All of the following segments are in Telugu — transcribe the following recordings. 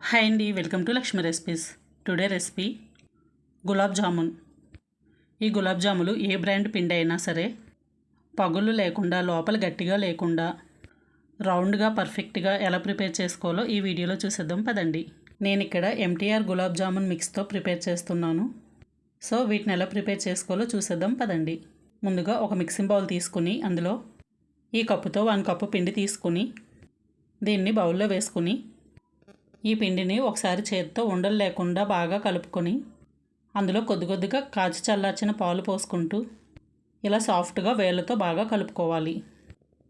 హాయ్ అండి, welcome to Lakshmi recipes. Today recipe gulab jamun. ఈ గులాబ్ జాములు ఏ బ్రాండ్ పిండి అయినా సరే పగుళ్ళు లేకుండా, లోపల గట్టిగా లేకుండా, రౌండ్గా పర్ఫెక్ట్గా ఎలా ప్రిపేర్ చేసుకోవాలో ఈ వీడియోలో చూసేద్దాం పదండి. నేను ఇక్కడ ఎంటీఆర్ గులాబ్ జామున్ మిక్స్తో ప్రిపేర్ చేస్తున్నాను. సో వీటిని ఎలా ప్రిపేర్ చేసుకోవాలో చూసేద్దాం పదండి. ముందుగా ఒక మిక్సింగ్ బౌల్ తీసుకుని అందులో ఈ కప్పుతో 1 కప్పు పిండి తీసుకుని దీన్ని బౌల్లో వేసుకుని ఈ పిండిని ఒకసారి చేతితో ఉండలు లేకుండా బాగా కలుపుకొని అందులో కొద్దిగా కాచి చల్లార్చిన పాలు పోసుకుంటూ ఇలా సాఫ్ట్గా వేళ్ళతో బాగా కలుపుకోవాలి.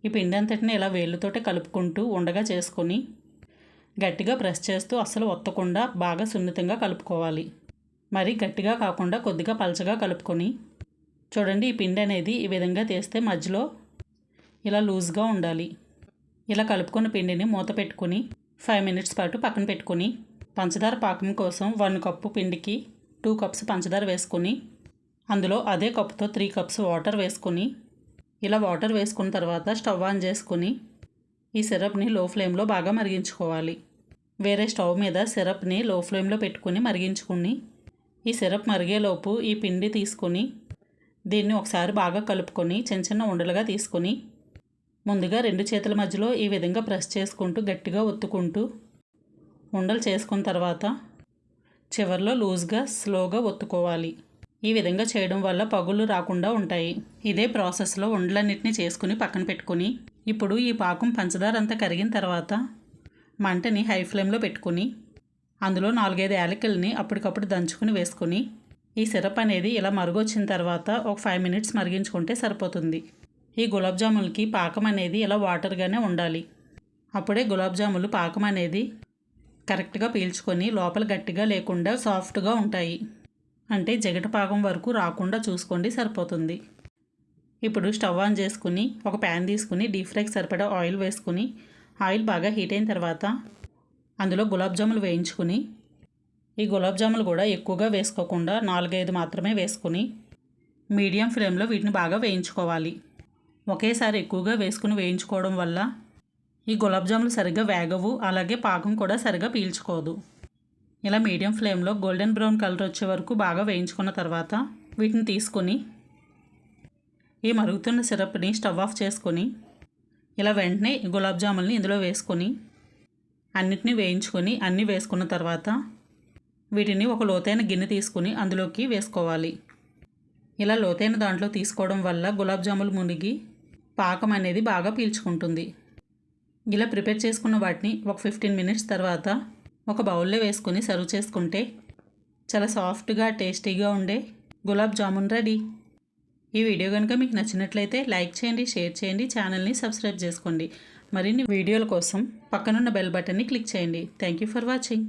ఈ పిండి అంతటిని ఇలా వేళ్ళతోటే కలుపుకుంటూ ఉండగా చేసుకొని గట్టిగా ప్రెస్ చేస్తూ అస్సలు ఒత్తకుండా బాగా సున్నితంగా కలుపుకోవాలి. మరి గట్టిగా కాకుండా కొద్దిగా పలచగా కలుపుకొని చూడండి, ఈ పిండి అనేది ఈ విధంగా తీస్తే మధ్యలో ఇలా లూజ్గా ఉండాలి. ఇలా కలుపుకున్న పిండిని మూత పెట్టుకుని 5 మినిట్స్ పాటు పక్కన పెట్టుకుని పంచదార పాకం కోసం 1 కప్పు పిండికి 2 కప్స్ పంచదార వేసుకొని అందులో అదే కప్పుతో 3 కప్స్ వాటర్ వేసుకొని ఇలా వాటర్ వేసుకున్న తర్వాత స్టవ్ ఆన్ చేసుకుని ఈ సిరప్ని లో ఫ్లేమ్లో బాగా మరిగించుకోవాలి. వేరే స్టవ్ మీద సిరప్ని లో ఫ్లేమ్లో పెట్టుకుని మరిగించుకుని ఈ సిరప్ మరిగేలోపు ఈ పిండి తీసుకొని దీన్ని ఒకసారి బాగా కలుపుకొని చిన్న చిన్న ఉండలుగా తీసుకొని ముందుగా 2 చేతుల మధ్యలో ఈ విధంగా ప్రెస్ చేసుకుంటూ గట్టిగా ఒత్తుకుంటూ ఉండలు చేసుకున్న తర్వాత చివర్లో లూజ్గా స్లోగా ఒత్తుకోవాలి. ఈ విధంగా చేయడం వల్ల పగుళ్ళు రాకుండా ఉంటాయి. ఇదే ప్రాసెస్లో ఉండలన్నిటిని చేసుకుని పక్కన పెట్టుకుని ఇప్పుడు ఈ పాకం పంచదార అంతా కరిగిన తర్వాత మంటని హై ఫ్లేమ్లో పెట్టుకుని అందులో 4-5 యాలకుల్ని అప్పటికప్పుడు దంచుకుని వేసుకుని ఈ సిరప్ అనేది ఇలా మరుగొచ్చిన తర్వాత ఒక 5 మినిట్స్ మరిగించుకుంటే సరిపోతుంది. ఈ గులాబ్ జాములకి పాకం అనేది ఇలా వాటర్గానే ఉండాలి. అప్పుడే గులాబ్ జాములు పాకం అనేది కరెక్ట్గా పీల్చుకొని లోపల గట్టిగా లేకుండా సాఫ్ట్గా ఉంటాయి. అంటే జిగట పాకం వరకు రాకుండా చూసుకోండి, సరిపోతుంది. ఇప్పుడు స్టవ్ ఆన్ చేసుకుని ఒక ప్యాన్ తీసుకుని డీప్ ఫ్రైకి సరిపడా ఆయిల్ వేసుకుని ఆయిల్ బాగా హీట్ అయిన తర్వాత అందులో గులాబ్ జాములు వేయించుకుని ఈ గులాబ్ జాములు కూడా ఎక్కువగా వేసుకోకుండా 4-5 మాత్రమే వేసుకుని మీడియం ఫ్లేమ్లో వీటిని బాగా వేయించుకోవాలి. ఒకేసారి ఎక్కువగా వేసుకుని వేయించుకోవడం వల్ల ఈ గులాబ్ జాములు సరిగ్గా వేగవు, అలాగే పాకం కూడా సరిగ్గా పీల్చుకోదు. ఇలా మీడియం ఫ్లేమ్లో గోల్డెన్ బ్రౌన్ కలర్ వచ్చే వరకు బాగా వేయించుకున్న తర్వాత వీటిని తీసుకొని ఈ మరుగుతున్న సిరప్ని స్టవ్ ఆఫ్ చేసుకొని ఇలా వెంటనే గులాబ్ జాములని ఇందులో వేసుకొని అన్నిటినీ వేయించుకొని అన్నీ వేసుకున్న తర్వాత వీటిని ఒక లోతైన గిన్నె తీసుకుని అందులోకి వేసుకోవాలి. ఇలా లోతైన దాంట్లో తీసుకోవడం వల్ల గులాబ్ జాములు మునిగి పాకం అనేది బాగా పీల్చుకుంటుంది. ఇలా ప్రిపేర్ చేసుకున్న వాటిని ఒక 15 మినిట్స్ తర్వాత ఒక బౌల్లో వేసుకొని సర్వ్ చేసుకుంటే చాలా సాఫ్ట్గా టేస్టీగా ఉండే గులాబ్ జామున్ రెడీ. ఈ వీడియో కనుక మీకు నచ్చినట్లయితే లైక్ చేయండి, షేర్ చేయండి, ఛానల్ని సబ్స్క్రైబ్ చేసుకోండి. మరిన్ని వీడియోల కోసం పక్కనున్న బెల్ బటన్ని క్లిక్ చేయండి. Thank you for watching.